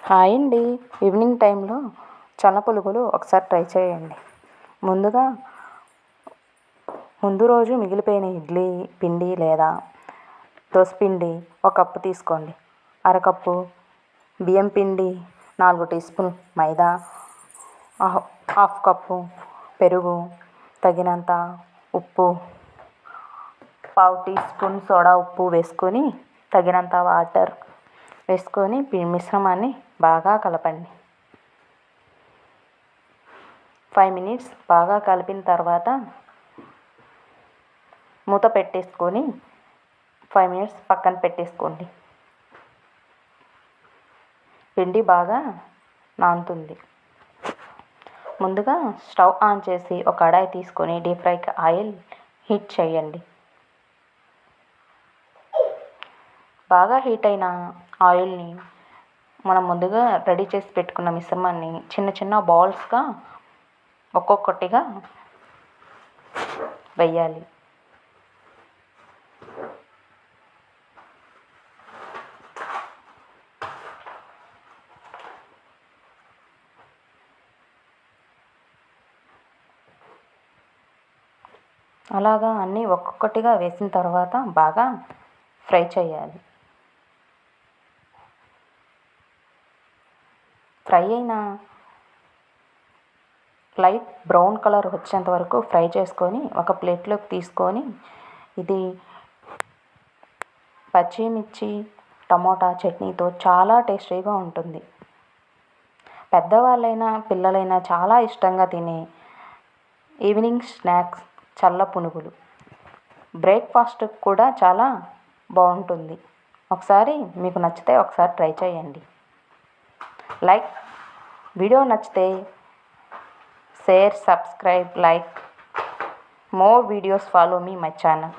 Hi అండి. Evening టైంలో చల్ల పునుగులు ఒకసారి ట్రై చేయండి. ముందు రోజు మిగిలిపోయిన ఇడ్లీ పిండి లేదా దోస పిండి ఒక కప్పు తీసుకోండి. అరకప్పు బియ్యం పిండి, 4 టీ స్పూన్ మైదా, హాఫ్ కప్పు పెరుగు, తగినంత ఉప్పు, పావు టీ స్పూన్ సోడా ఉప్పు వేసుకొని తగినంత వాటర్ వేసుకొని మిశ్రమాన్ని బాగా కలపండి. 5 మినిట్స్ బాగా కలిపిన తర్వాత మూత పెట్టేసుకొని 5 మినిట్స్ పక్కన పెట్టేసుకోండి. పిండి బాగా నానుతుంది. ముందుగా స్టవ్ ఆన్ చేసి ఒక కడాయి తీసుకొని డీప్ ఫ్రైకి ఆయిల్ హీట్ చేయండి. బాగా హీట్ అయిన ఆయిల్ని మనం ముందుగా రెడీ చేసి పెట్టుకున్న మిశ్రమాన్ని చిన్న చిన్న బాల్స్గా ఒక్కొక్కటిగా వేయాలి. అలాగా అన్నీ ఒక్కొక్కటిగా వేసిన తర్వాత బాగా ఫ్రై చేయాలి. ఫ్రై అయిన లైట్ బ్రౌన్ కలర్ వచ్చేంత వరకు ఫ్రై చేసుకొని ఒక ప్లేట్లోకి తీసుకొని ఇది పచ్చిమిర్చి టమోటా చట్నీతో చాలా టేస్టీగా ఉంటుంది. పెద్దవాళ్ళైనా పిల్లలైనా చాలా ఇష్టంగా తినే ఈవినింగ్ స్నాక్స్ చల్ల పునుగులు. బ్రేక్ఫాస్ట్ కూడా చాలా బాగుంటుంది. ఒకసారి మీకు నచ్చితే ఒకసారి ట్రై చేయండి. వీడియో నచ్చితే share, subscribe, like more videos, follow me my channel.